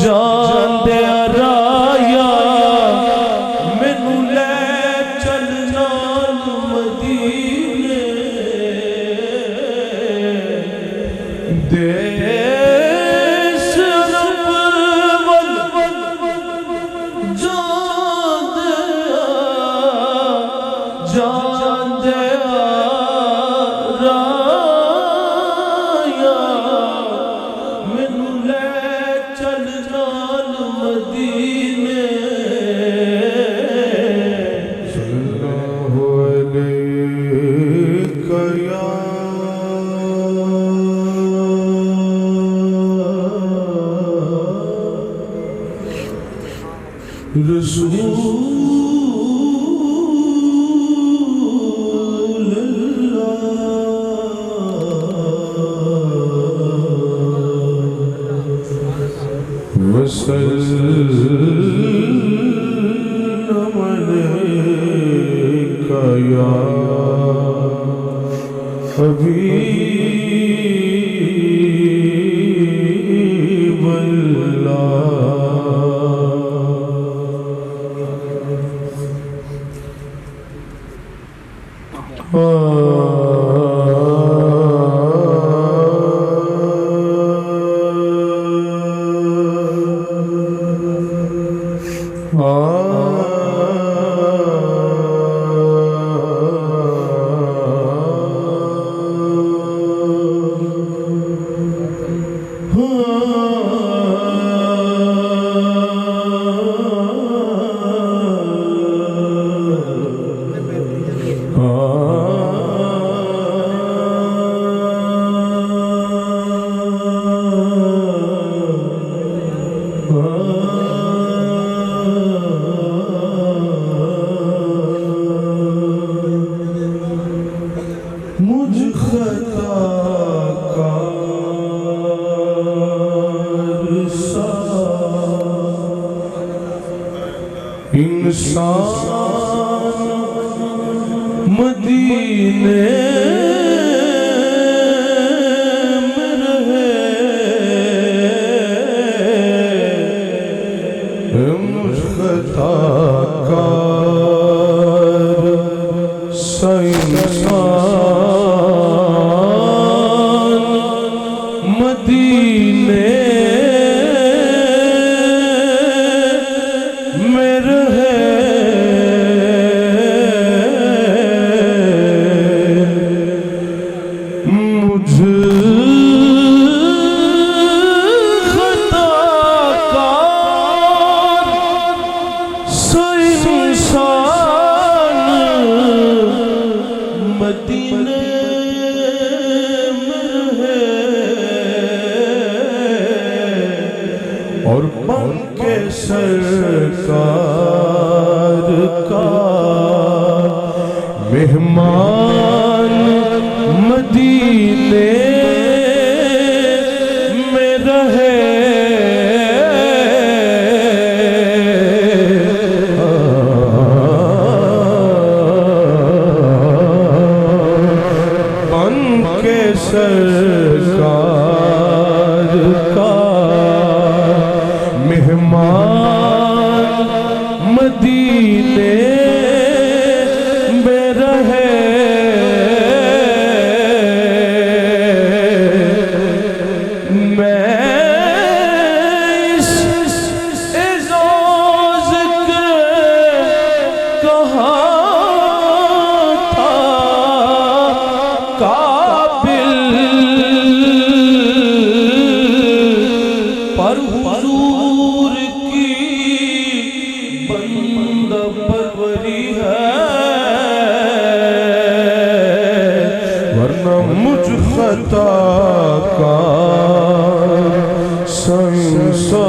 जान दे राया मैनू ले चल नाल मदीने देश रब वल जान दे राया मैनू ले चल नाल मदीने सल्लल्लाहु अलैका या रसूल वसल्लम अलैका या हबीबल्लाह। मुझ खताकार सा इंसान मदीने में रहे मुझ खताकार सा इंसान मदीने में रहे मुझ खताकार सा इंसान मदीने में रहे और बन के सरकार का मेहमान मदीने में रहे सरकार का मेहमान मदीने में रहे मैं इस एज़ाज़ के कहाँ था पर हुजूर की बंदा परवरी है वरना मुझ खता का संसार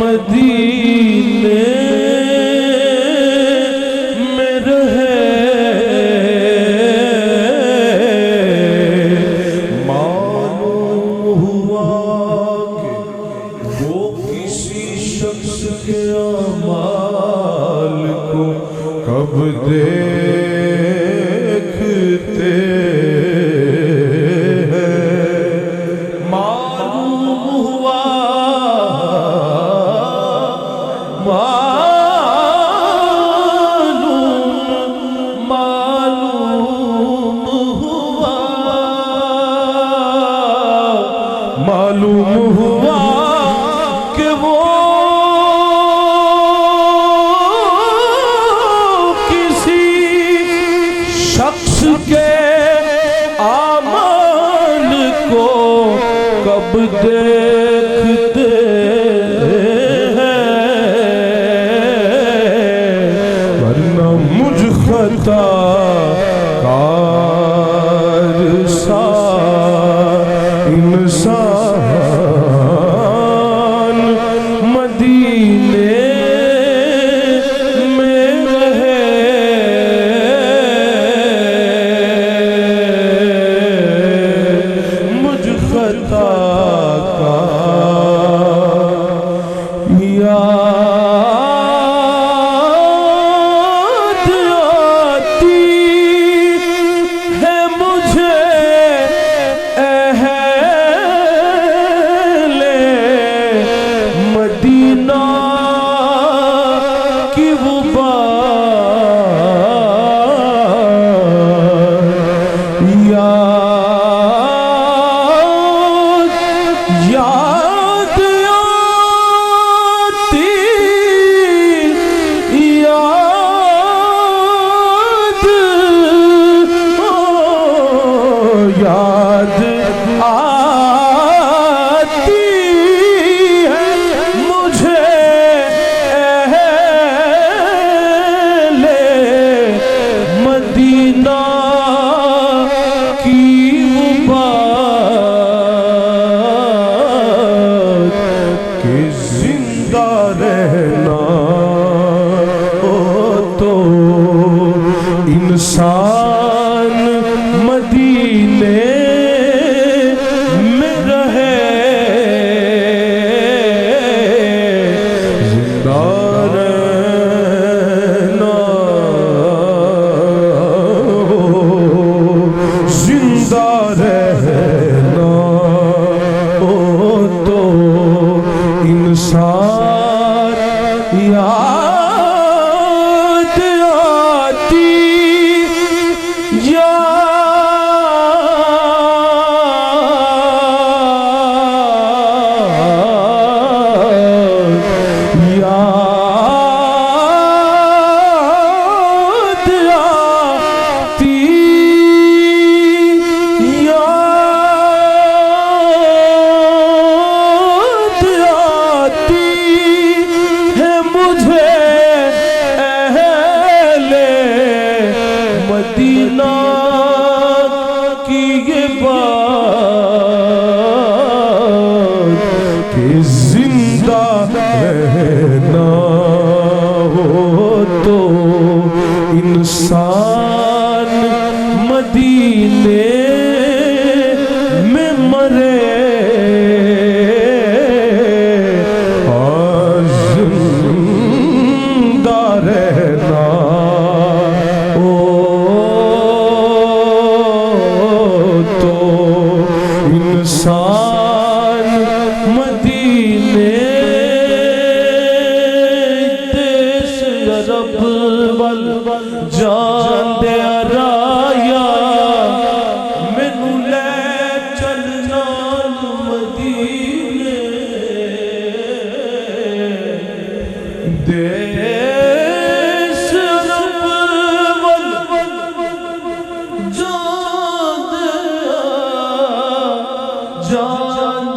मदीने में रहे के अमाल को कब देखते हैं मालूम मालूम हुआ कि वो किसी शख्स के आमाल को कब देखते हैं, वरना मुझ खता कार सा इंसान मदीने में रहे, मुझ खता का याद आती है मुझे अहले मदीना की वो बात याद आती, याद आती है मुझे अहले मदीना की वो बात कि जिंदा रहना हो तो इंसान मदीने में रहे, जिंदा रहना हो, जिंदा रहना हो तो इंसान याद आती, मदीना की ये बात कि जिंदा रहना हो तो इंसान मदीने में मरे, और जिंदा रहना इंसान मदीने देश अरब वल जान दे राया, मैनू ले चलना मदीने, देश अरब वल जान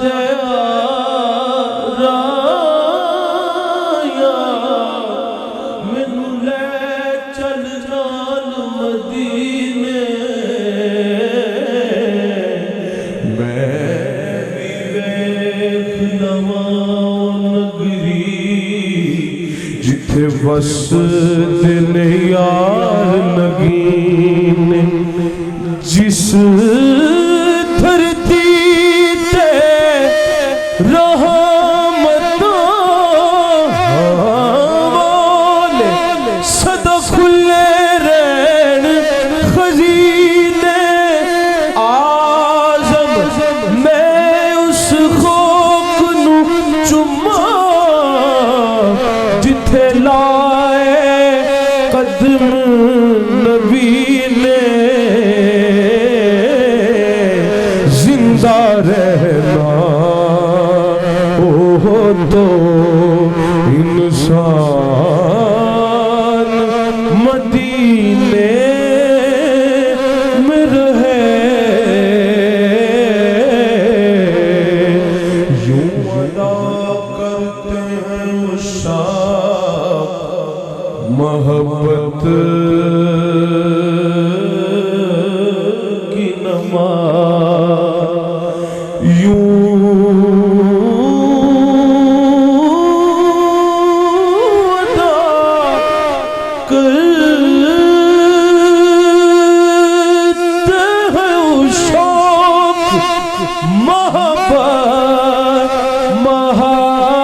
दे राया, मैनू ले चल नाल मदीने, मैं भी वेख लवां नगरी जिथे वसदे ने यार नगीन, जिस धरती ते रहमतों वाले सदा खुले रहन खजीने, आज़म मैं उस खोक नू चुम्मा जिथे लाए कदम नबी ने, जिंदा रहना मोहब्बत की नमाज यूं अदा करते हैं उस शौक मोहब्बत मोहब्बत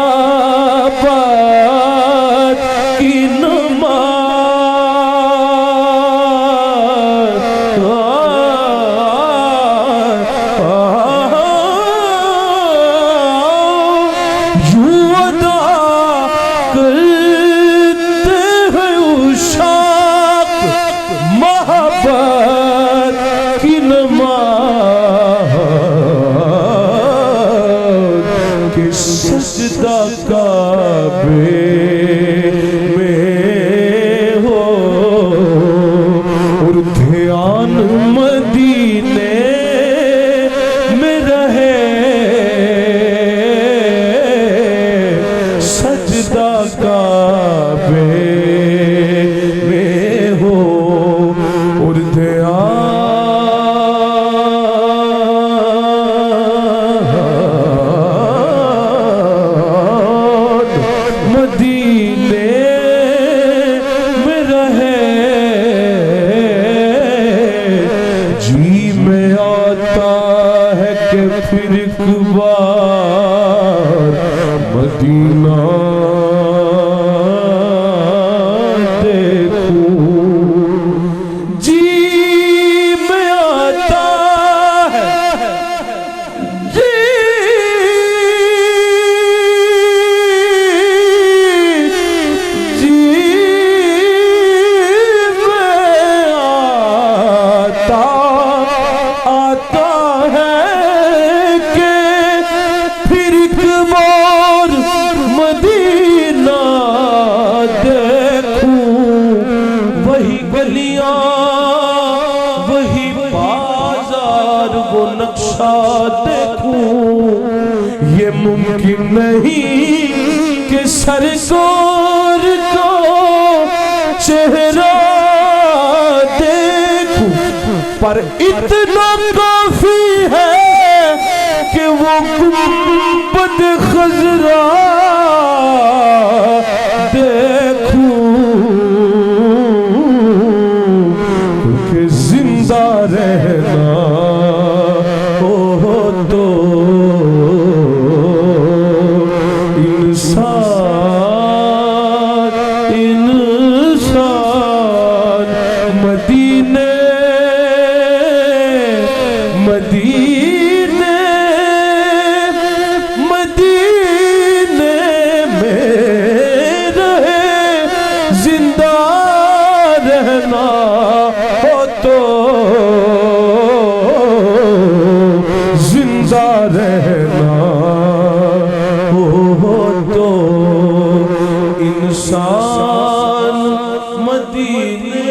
की सजदा काबे में हो और ध्यान मदीने में रहे सजदा काबे में हो और मदीने में रहे जी में आता है कि फिर एक बार मदीना देखूं जी में आता है जी आता है कि फिर एक बार मदीना देखूं वही गलियां वही बाजार वो नक्शा देखूं ये मुमकिन नहीं कि सरकार को चेहरा देखूं पर इतना काफी है कि वो गुंबद खजरा देखूं क्योंकि जिंदा रहना हो तो इंसान इंसान मदीने मदीने मदीने में रहे जिंदा रहना हो तो जिंदा रहना हो तो इंसान मदीने